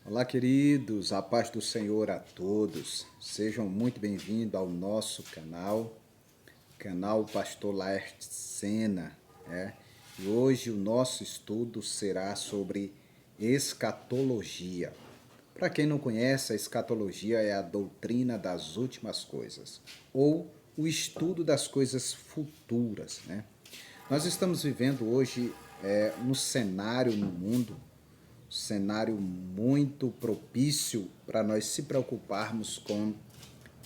Olá, queridos, a paz do Senhor a todos. Sejam muito bem-vindos ao nosso canal Pastor Laerte Sena, né? E hoje o nosso estudo será sobre escatologia. Para quem não conhece, a escatologia é a doutrina das últimas coisas, ou o estudo das coisas futuras, né? Nós estamos vivendo hoje um cenário no mundo, cenário muito propício para nós se preocuparmos com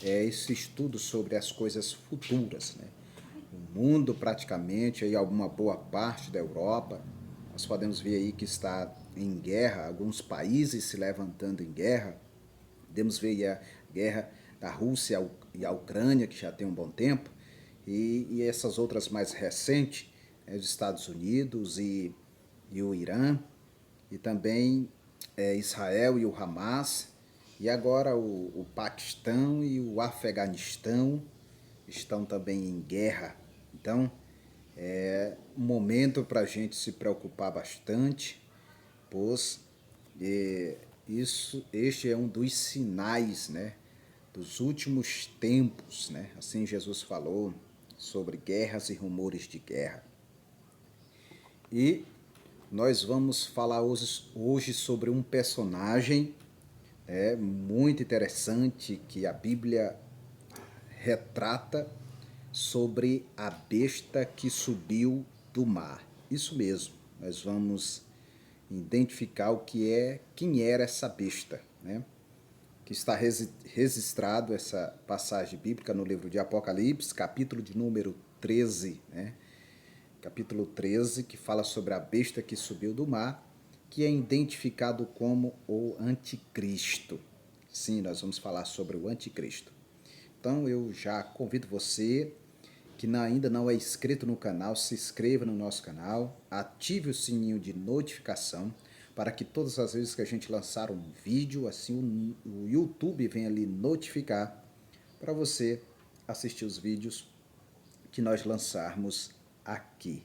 esse estudo sobre as coisas futuras, né? O mundo praticamente, aí alguma boa parte da Europa, nós podemos ver aí que está em guerra, alguns países se levantando em guerra. Podemos ver aí a guerra da Rússia e a Ucrânia, que já tem um bom tempo, e essas outras mais recentes, os Estados Unidos e o Irã, e também Israel e o Hamas, e agora o Paquistão e o Afeganistão estão também em guerra. Então, é um momento para a gente se preocupar bastante, pois este é um dos sinais, né, dos últimos tempos, né? Assim Jesus falou sobre guerras e rumores de guerra. E nós vamos falar hoje sobre um personagem muito interessante que a Bíblia retrata sobre a besta que subiu do mar. Isso mesmo, nós vamos identificar quem era essa besta, né? Que está registrado essa passagem bíblica no livro de Apocalipse, capítulo de número 13, né? Capítulo 13, que fala sobre a besta que subiu do mar, que é identificado como o anticristo. Sim, nós vamos falar sobre o anticristo. Então eu já convido você que ainda não é inscrito no canal, se inscreva no nosso canal, ative o sininho de notificação para que todas as vezes que a gente lançar um vídeo, assim o YouTube venha lhe notificar para você assistir os vídeos que nós lançarmos aqui.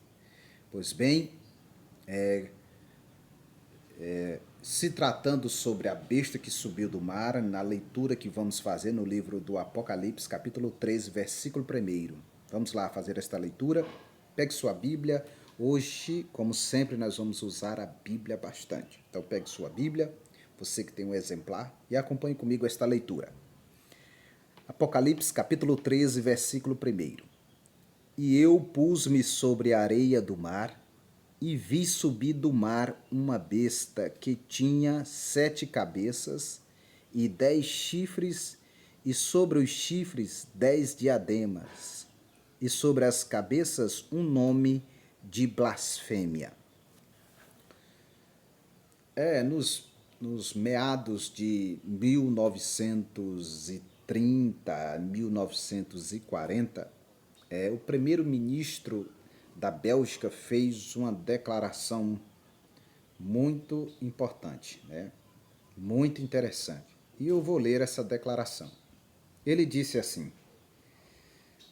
Pois bem, se tratando sobre a besta que subiu do mar, na leitura que vamos fazer no livro do Apocalipse, capítulo 13, versículo 1. Vamos lá fazer esta leitura. Pegue sua Bíblia. Hoje, como sempre, nós vamos usar a Bíblia bastante. Então, pegue sua Bíblia, você que tem um exemplar, e acompanhe comigo esta leitura. Apocalipse, capítulo 13, versículo 1. E eu pus-me sobre a areia do mar, e vi subir do mar uma besta que tinha 7 cabeças e 10 chifres, e sobre os chifres 10 diademas, e sobre as cabeças um nome de blasfêmia. Nos meados de 1930, 1940, o primeiro-ministro da Bélgica fez uma declaração muito importante, né? Muito interessante. E eu vou ler essa declaração. Ele disse assim: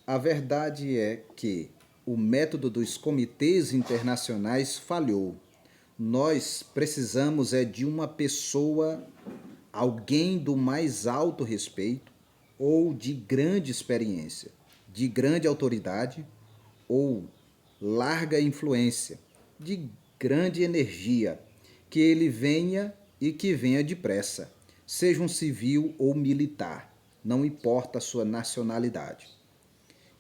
a verdade é que o método dos comitês internacionais falhou. Nós precisamos de uma pessoa, alguém do mais alto respeito ou de grande experiência, de grande autoridade ou larga influência, de grande energia, que ele venha e que venha depressa, seja um civil ou militar, não importa a sua nacionalidade.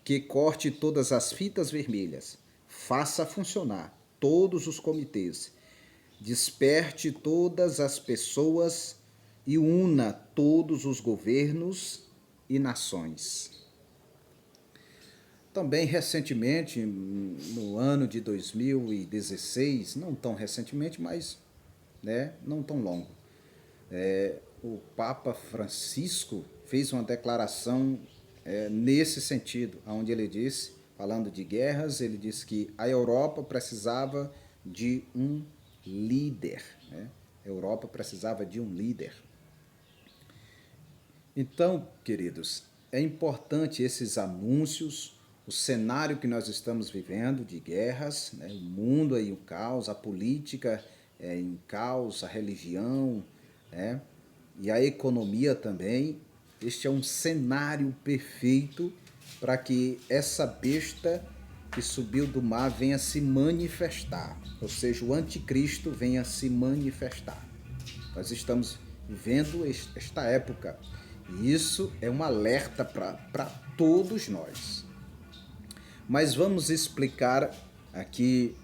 Que corte todas as fitas vermelhas, faça funcionar todos os comitês, desperte todas as pessoas e una todos os governos e nações. Também recentemente, no ano de 2016, não tão recentemente, mas não tão longo, o Papa Francisco fez uma declaração nesse sentido, onde ele disse, falando de guerras, ele disse que a Europa precisava de um líder. Né? A Europa precisava de um líder. Então, queridos, é importante esses anúncios, o cenário que nós estamos vivendo de guerras, o mundo aí em caos, a política em caos, a religião, né? E a economia também. Este é um cenário perfeito para que essa besta que subiu do mar venha se manifestar, ou seja, o anticristo venha se manifestar. Nós estamos vivendo esta época e isso é um alerta para todos nós. Mas vamos explicar aqui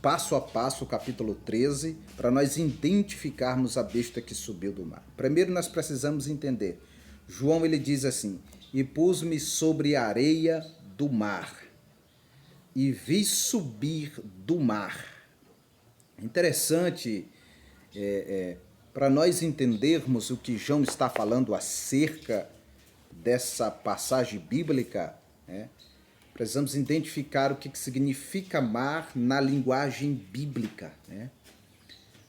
passo a passo o capítulo 13 para nós identificarmos a besta que subiu do mar. Primeiro nós precisamos entender. João ele diz assim: "E pus-me sobre a areia do mar e vi subir do mar." Interessante para nós entendermos o que João está falando acerca dessa passagem bíblica, né? Precisamos identificar o que significa mar na linguagem bíblica, né?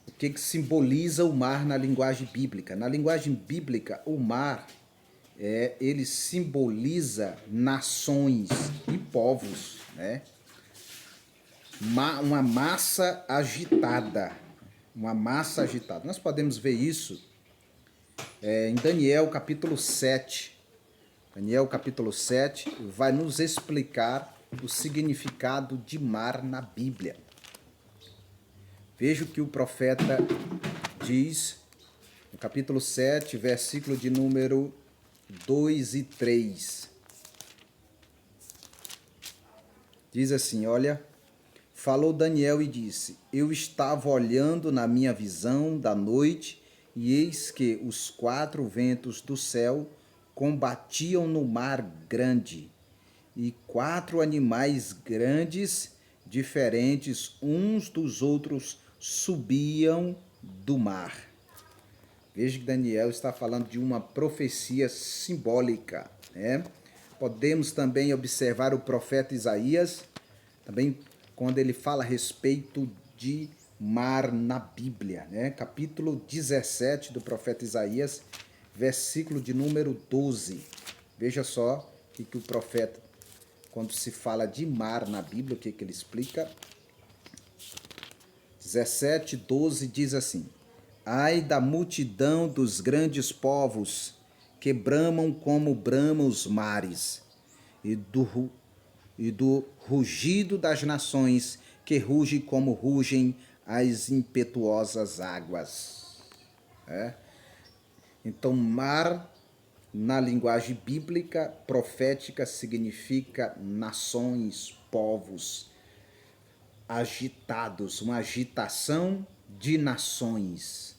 O que simboliza o mar na linguagem bíblica? Na linguagem bíblica, o mar ele simboliza nações e povos, né? Uma massa agitada, uma massa agitada. Nós podemos ver isso em Daniel capítulo 7. Daniel capítulo 7 vai nos explicar o significado de mar na Bíblia. Veja o que o profeta diz no capítulo 7, versículo de número 2 e 3. Diz assim, olha, falou Daniel e disse: "Eu estava olhando na minha visão da noite, e eis que os 4 ventos do céu combatiam no mar grande, e 4 animais grandes, diferentes uns dos outros, subiam do mar." Veja que Daniel está falando de uma profecia simbólica, né? Podemos também observar o profeta Isaías, também quando ele fala a respeito de mar na Bíblia, né? Capítulo 17 do profeta Isaías, versículo de número 12. Veja só o que o profeta, quando se fala de mar na Bíblia, o que ele explica. 17, 12 diz assim: "Ai da multidão dos grandes povos, que bramam como bramam os mares, e do rugido das nações, que ruge como rugem as impetuosas águas." Então, mar, na linguagem bíblica, profética, significa nações, povos agitados, uma agitação de nações.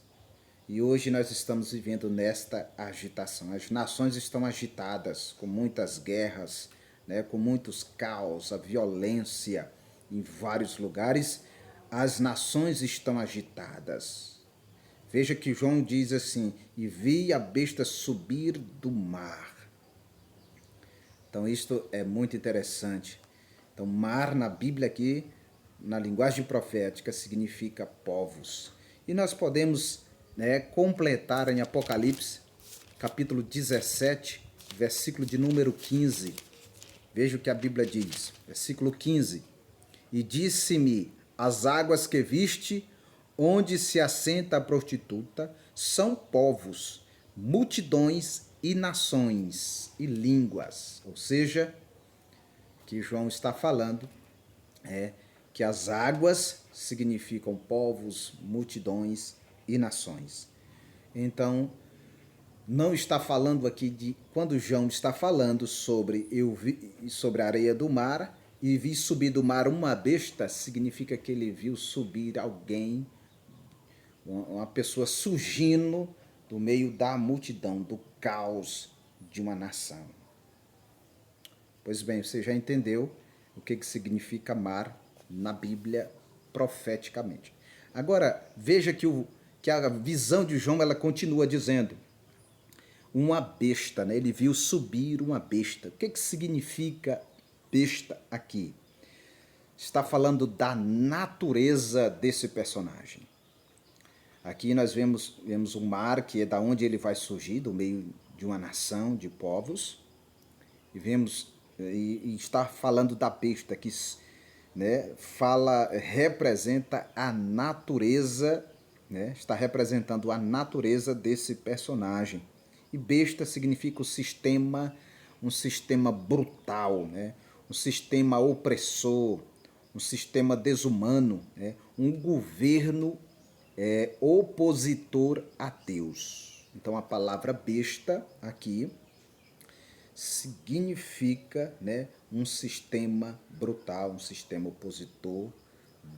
E hoje nós estamos vivendo nesta agitação. As nações estão agitadas, com muitas guerras, né, com muitos caos, a violência em vários lugares. As nações estão agitadas. Veja que João diz assim: "E vi a besta subir do mar." Então isto é muito interessante. Então mar na Bíblia aqui, na linguagem profética, significa povos. E nós podemos, né, completar em Apocalipse, capítulo 17, versículo de número 15. Veja o que a Bíblia diz, versículo 15. "E disse-me: as águas que viste, onde se assenta a prostituta, são povos, multidões e nações e línguas." Ou seja, que João está falando que as águas significam povos, multidões e nações. Então, não está falando aqui de... Quando João está falando sobre sobre a areia do mar e vi subir do mar uma besta, significa que ele viu subir alguém, uma pessoa surgindo do meio da multidão, do caos de uma nação. Pois bem, você já entendeu o que significa mar na Bíblia profeticamente. Agora, veja que a visão de João ela continua dizendo: uma besta, né? Ele viu subir uma besta. O que significa besta aqui? Está falando da natureza desse personagem. Aqui nós vemos o mar, que é da onde ele vai surgir, do meio de uma nação, de povos. E está falando da besta, que, né, representa a natureza né, está representando a natureza desse personagem. E besta significa um sistema brutal, né, um sistema opressor, um sistema desumano, né, um governo opositor a Deus. Então a palavra besta aqui significa, né, um sistema brutal, um sistema opositor,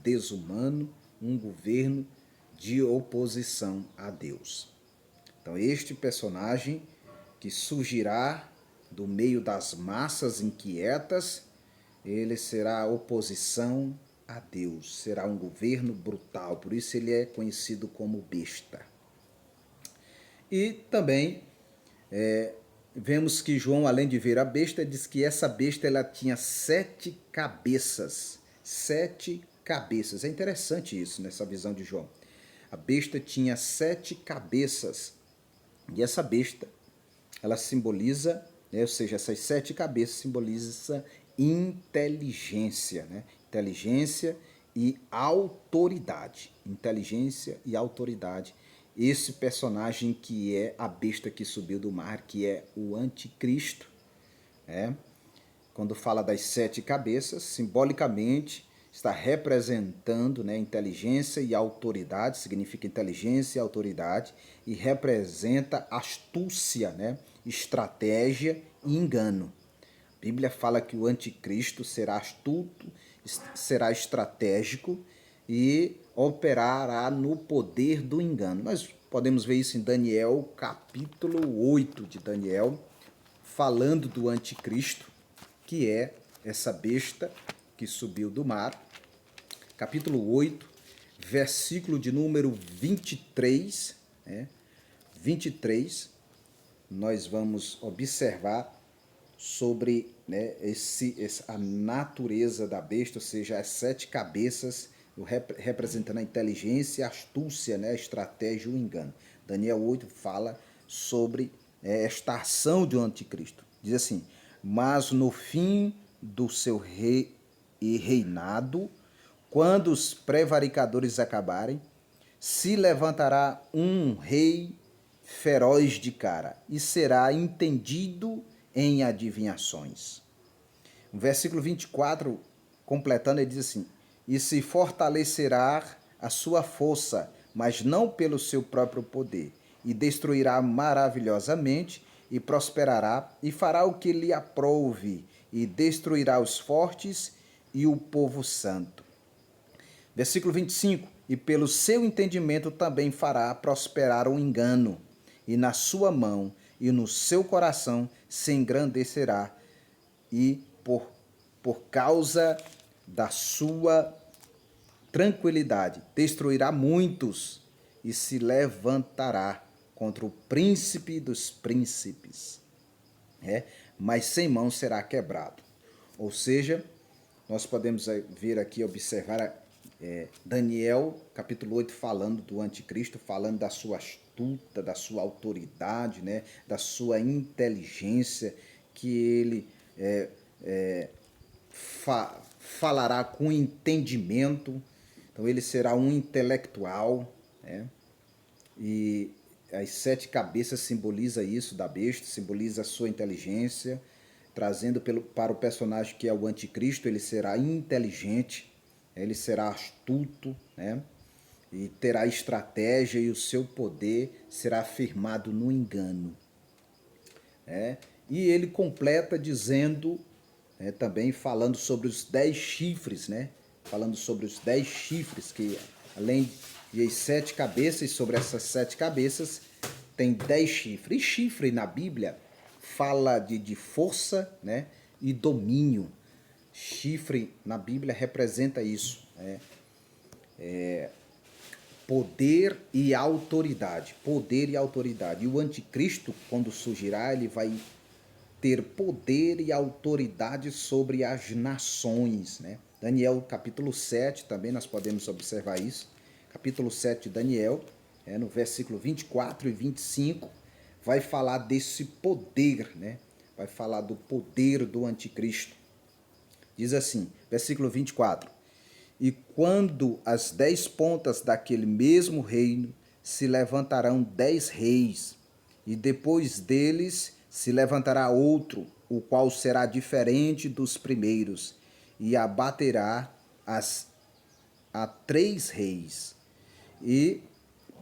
desumano, um governo de oposição a Deus. Então este personagem que surgirá do meio das massas inquietas, ele será oposição a Deus, será um governo brutal, por isso ele é conhecido como besta. E também vemos que João, além de ver a besta, diz que essa besta ela tinha 7 cabeças. 7 cabeças. É interessante isso, nessa visão de João. A besta tinha 7 cabeças. E essa besta, ela simboliza, né, ou seja, essas 7 cabeças simbolizam inteligência, né? Inteligência e autoridade. Inteligência e autoridade. Esse personagem que é a besta que subiu do mar, que é o anticristo, né? Quando fala das 7 cabeças, simbolicamente está representando, né, inteligência e autoridade, significa inteligência e autoridade, e representa astúcia, né, estratégia e engano. A Bíblia fala que o anticristo será astuto, será estratégico e operará no poder do engano. Nós podemos ver isso em Daniel, capítulo 8 de Daniel, falando do anticristo, que é essa besta que subiu do mar. Capítulo 8, versículo de número 23, né? 23, nós vamos observar sobre, né, a natureza da besta, ou seja, as 7 cabeças, representando a inteligência, a astúcia, né, a estratégia e o engano. Daniel 8 fala sobre esta ação do anticristo. Diz assim: mas no fim do seu reinado, quando os prevaricadores acabarem, se levantará um rei feroz de cara e será entendido em adivinhações. O versículo 24, completando, ele diz assim: e se fortalecerá a sua força, mas não pelo seu próprio poder, e destruirá maravilhosamente, e prosperará, e fará o que lhe aprouve, e destruirá os fortes e o povo santo. Versículo 25, e pelo seu entendimento também fará prosperar o engano, e na sua mão e no seu coração se engrandecerá, e por causa da sua tranquilidade destruirá muitos, e se levantará contra o príncipe dos príncipes, mas sem mão será quebrado. Ou seja, nós podemos ver aqui, observar Daniel, capítulo 8, falando do anticristo, falando da sua astuta, da sua autoridade, né, da sua inteligência, que ele falará com entendimento, então ele será um intelectual, né, e as 7 cabeças simboliza isso da besta, simboliza a sua inteligência, trazendo para o personagem que é o anticristo, ele será inteligente, ele será astuto, né? E terá estratégia, e o seu poder será firmado no engano. E ele completa dizendo, também falando sobre os 10 chifres, né? Falando sobre os 10 chifres, que além de 7 cabeças, sobre essas 7 cabeças tem 10 chifres. E chifre na Bíblia fala de força, né, e domínio. Chifre na Bíblia representa isso, né? Poder e autoridade. Poder e autoridade. E o anticristo, quando surgirá, ele vai ter poder e autoridade sobre as nações, né? Daniel capítulo 7, também nós podemos observar isso. Capítulo 7 de Daniel, no versículo 24 e 25, vai falar desse poder, né? Vai falar do poder do anticristo. Diz assim, versículo 24: E quando as 10 pontas daquele mesmo reino se levantarão 10 reis, e depois deles se levantará outro, o qual será diferente dos primeiros, e abaterá a 3 reis, e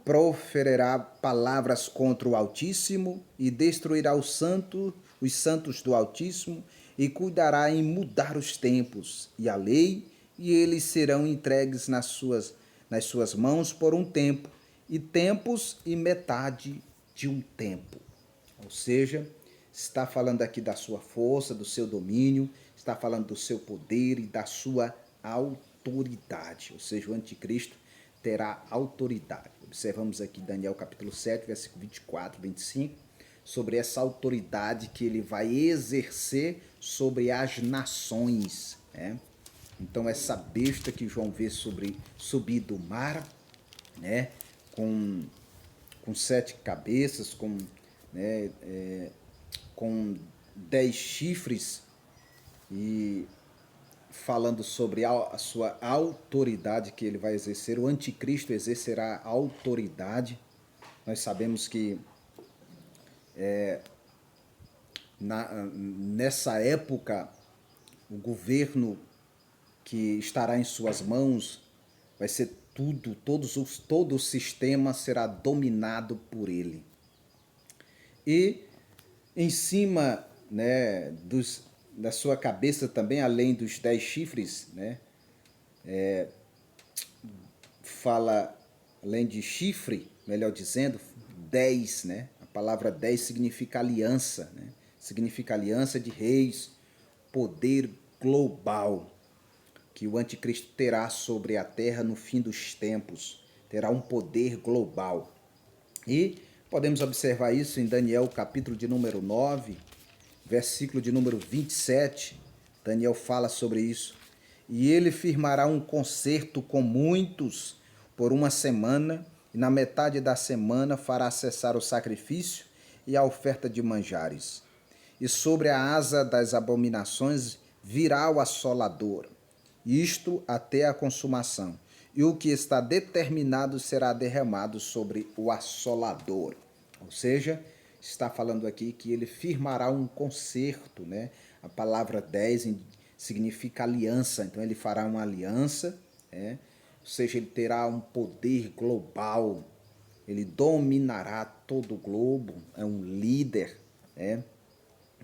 proferirá palavras contra o Altíssimo, e destruirá os santos do Altíssimo, e cuidará em mudar os tempos e a lei, e eles serão entregues nas suas mãos por um tempo, e tempos e metade de um tempo. Ou seja, está falando aqui da sua força, do seu domínio, está falando do seu poder e da sua autoridade. Ou seja, o anticristo terá autoridade. Observamos aqui Daniel capítulo 7, versículo 24, 25, sobre essa autoridade que ele vai exercer sobre as nações, né? Então essa besta que João vê subir do mar, né, com 7 cabeças, né, com 10 chifres, e falando sobre a sua autoridade que ele vai exercer, o anticristo exercerá autoridade. Nós sabemos que nessa época o governo que estará em suas mãos vai ser todo o sistema será dominado por ele. E em cima, né, da sua cabeça também, além dos 10 chifres, né, fala, além de chifre, melhor dizendo, 10, né? A palavra 10 significa aliança, né? Significa aliança de reis, poder global, que o anticristo terá sobre a terra no fim dos tempos. Terá um poder global. E podemos observar isso em Daniel, capítulo de número 9, versículo de número 27. Daniel fala sobre isso. E ele firmará um concerto com muitos por uma semana, e na metade da semana fará cessar o sacrifício e a oferta de manjares. E sobre a asa das abominações virá o assolador, isto até a consumação. E o que está determinado será derramado sobre o assolador. Ou seja, está falando aqui que ele firmará um concerto, né? A palavra 10 significa aliança, então ele fará uma aliança, né? Ou seja, ele terá um poder global, ele dominará todo o globo, é um líder, né?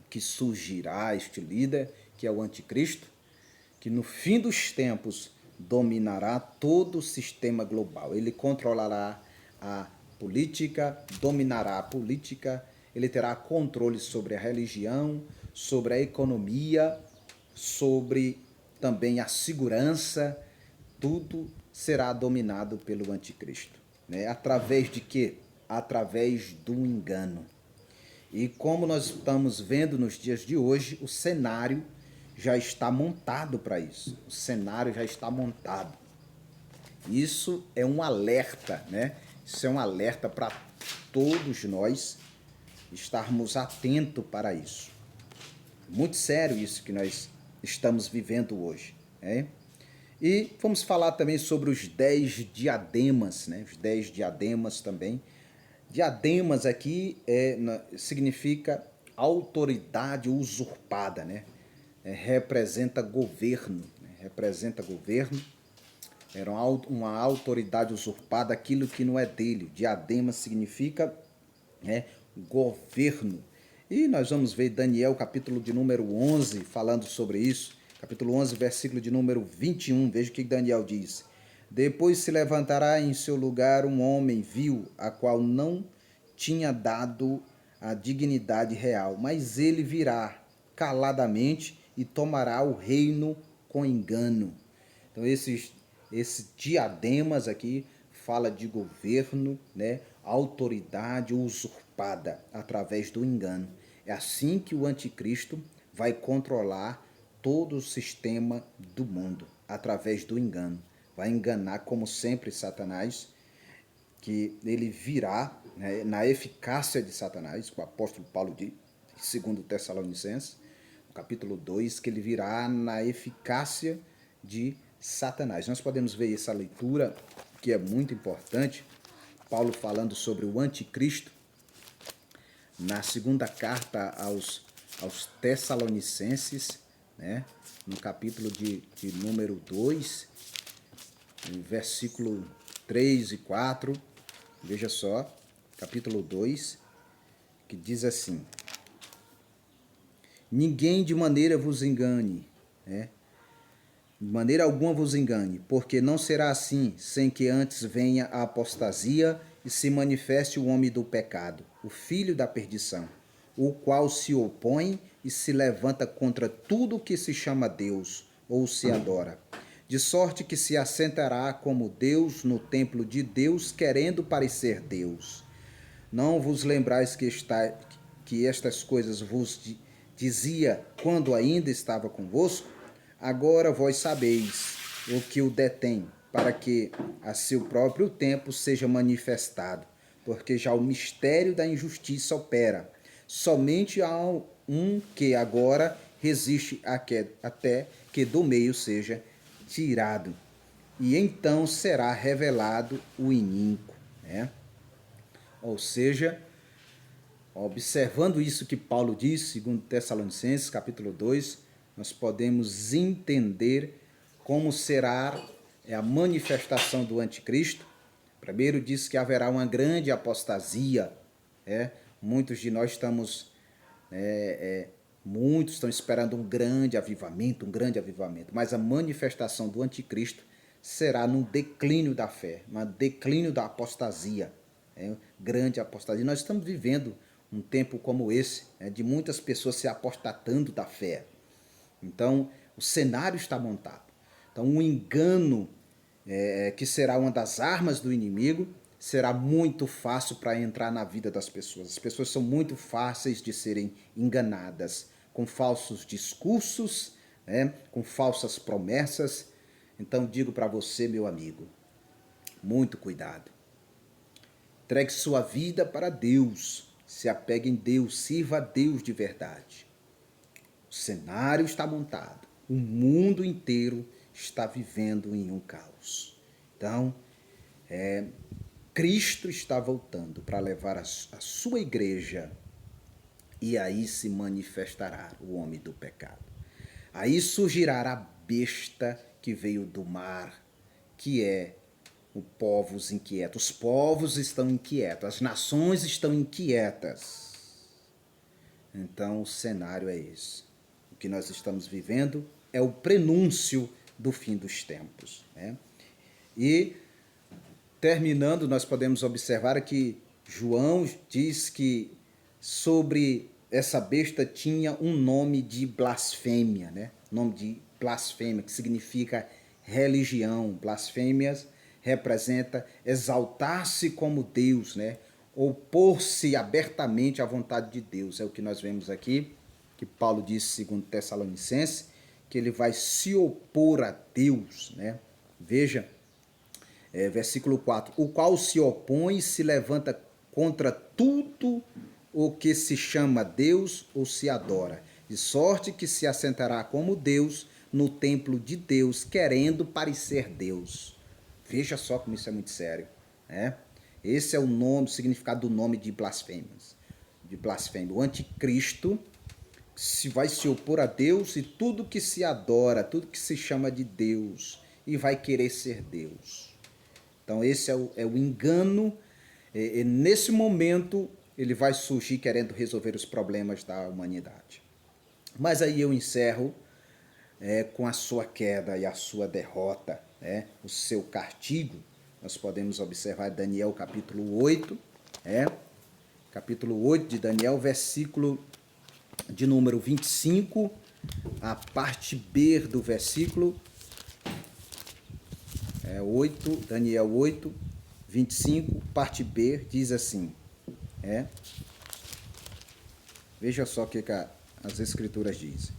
Que surgirá, este líder, que é o anticristo, que no fim dos tempos dominará todo o sistema global. Ele controlará a política, dominará a política, ele terá controle sobre a religião, sobre a economia, sobre também a segurança, tudo será dominado pelo anticristo. Né? Através de quê? Através do engano. E como nós estamos vendo nos dias de hoje, o cenário já está montado para isso. O cenário já está montado. Isso é um alerta, né? Isso é um alerta para todos nós estarmos atentos para isso. Muito sério isso que nós estamos vivendo hoje, né? E vamos falar também sobre os 10 diademas, né? Os 10 diademas também. Diademas aqui significa autoridade usurpada, né? Representa governo, né? Representa governo. Era uma autoridade usurpada, aquilo que não é dele. Diadema significa, né, governo. E nós vamos ver Daniel, capítulo de número 11, falando sobre isso. Capítulo 11, versículo de número 21. Veja o que Daniel diz. Depois se levantará em seu lugar um homem vil, a qual não tinha dado a dignidade real, mas ele virá caladamente e tomará o reino com engano. Então esses diademas aqui fala de governo, né? Autoridade usurpada através do engano. É assim que o anticristo vai controlar todo o sistema do mundo, através do engano. Vai enganar, como sempre, Satanás, que ele virá, né, na eficácia de Satanás, que o apóstolo Paulo diz, segundo Tessalonicenses, no capítulo 2, que ele virá na eficácia de Satanás. Nós podemos ver essa leitura, que é muito importante, Paulo falando sobre o anticristo, na segunda carta aos Tessalonicenses, né? No capítulo de número 2, versículo 3 e 4, veja só, capítulo 2, que diz assim: ninguém de maneira vos engane, né? De maneira alguma vos engane, porque não será assim, sem que antes venha a apostasia e se manifeste o homem do pecado, o filho da perdição, o qual se opõe e se levanta contra tudo que se chama Deus ou se adora, de sorte que se assentará como Deus no templo de Deus, querendo parecer Deus. Não vos lembrais que estas coisas vos dizia quando ainda estava convosco? Agora vós sabeis o que o detém, para que a seu próprio tempo seja manifestado, porque já o mistério da injustiça opera. Somente há um que agora resiste até que do meio seja tirado, e então será revelado o iníquo, né? Ou seja, observando isso que Paulo diz, segundo Tessalonicenses, capítulo 2, nós podemos entender como será a manifestação do anticristo. Primeiro diz que haverá uma grande apostasia. Muitos de nós muitos estão esperando um grande avivamento, mas a manifestação do anticristo será num declínio da fé, um declínio da apostasia, grande apostasia. Nós estamos vivendo um tempo como esse, de muitas pessoas se apostatando da fé. Então, o cenário está montado. Então, um engano que será uma das armas do inimigo será muito fácil para entrar na vida das pessoas. As pessoas são muito fáceis de serem enganadas com falsos discursos, com falsas promessas. Então, digo para você, meu amigo, muito cuidado. Entregue sua vida para Deus. Se apegue em Deus, sirva a Deus de verdade. O cenário está montado. O mundo inteiro está vivendo em um caos. Então, Cristo está voltando para levar a sua igreja, e aí se manifestará o homem do pecado. Aí surgirá a besta que veio do mar, que é os povos inquietos. Os povos estão inquietos, as nações estão inquietas. Então o cenário é esse. O que nós estamos vivendo é o prenúncio do fim dos tempos. E, terminando, nós podemos observar que João diz que sobre essa besta tinha um nome de blasfêmia, nome de blasfêmia, que significa religião. Blasfêmias representa exaltar-se como Deus, opor-se abertamente à vontade de Deus. É o que nós vemos aqui, que Paulo disse, segundo Tessalonicenses, que ele vai se opor a Deus. Veja, versículo 4, o qual se opõe e se levanta contra tudo o que se chama Deus ou se adora, de sorte que se assentará como Deus no templo de Deus, querendo parecer Deus. Veja só como isso é muito sério. Esse é o nome, o significado do nome de blasfêmias. De blasfêmia. O anticristo vai se opor a Deus e tudo que se adora, tudo que se chama de Deus, e vai querer ser Deus. Então esse é o engano. E nesse momento ele vai surgir querendo resolver os problemas da humanidade. Mas aí eu encerro com a sua queda e a sua derrota, o seu castigo. Nós podemos observar Daniel capítulo 8, capítulo 8 de Daniel, versículo de número 25, a parte B do versículo 8, Daniel 8, 25, parte B, diz assim, veja só o que as escrituras dizem.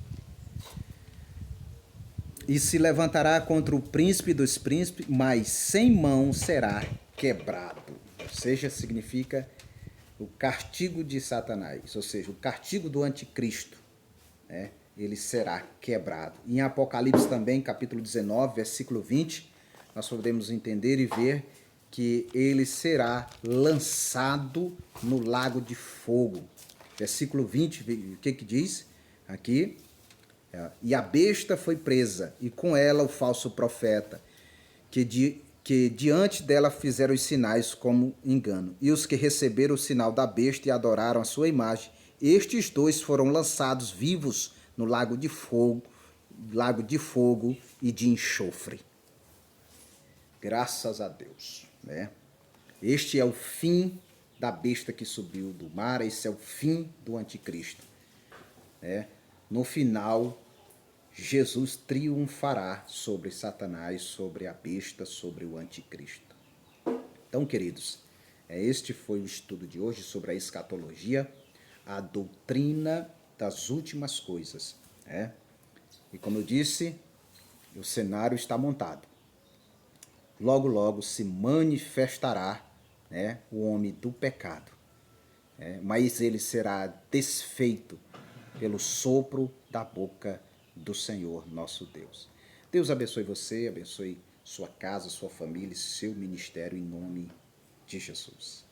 E se levantará contra o príncipe dos príncipes, mas sem mão será quebrado. Ou seja, significa o castigo de Satanás, ou seja, o castigo do anticristo, ele será quebrado. Em Apocalipse também, capítulo 19, versículo 20, nós podemos entender e ver que ele será lançado no lago de fogo. Versículo 20, o que diz aqui? E a besta foi presa, e com ela o falso profeta, que diante dela fizeram os sinais como engano. E os que receberam o sinal da besta e adoraram a sua imagem, estes dois foram lançados vivos no lago de fogo e de enxofre. Graças a Deus, né? Este é o fim da besta que subiu do mar, esse é o fim do anticristo, né? No final, Jesus triunfará sobre Satanás, sobre a besta, sobre o anticristo. Então, queridos, este foi o estudo de hoje sobre a escatologia, a doutrina das últimas coisas, né? E como eu disse, o cenário está montado. Logo, logo se manifestará, né, o homem do pecado, mas ele será desfeito pelo sopro da boca do Senhor nosso Deus. Deus abençoe você, abençoe sua casa, sua família, seu ministério, em nome de Jesus.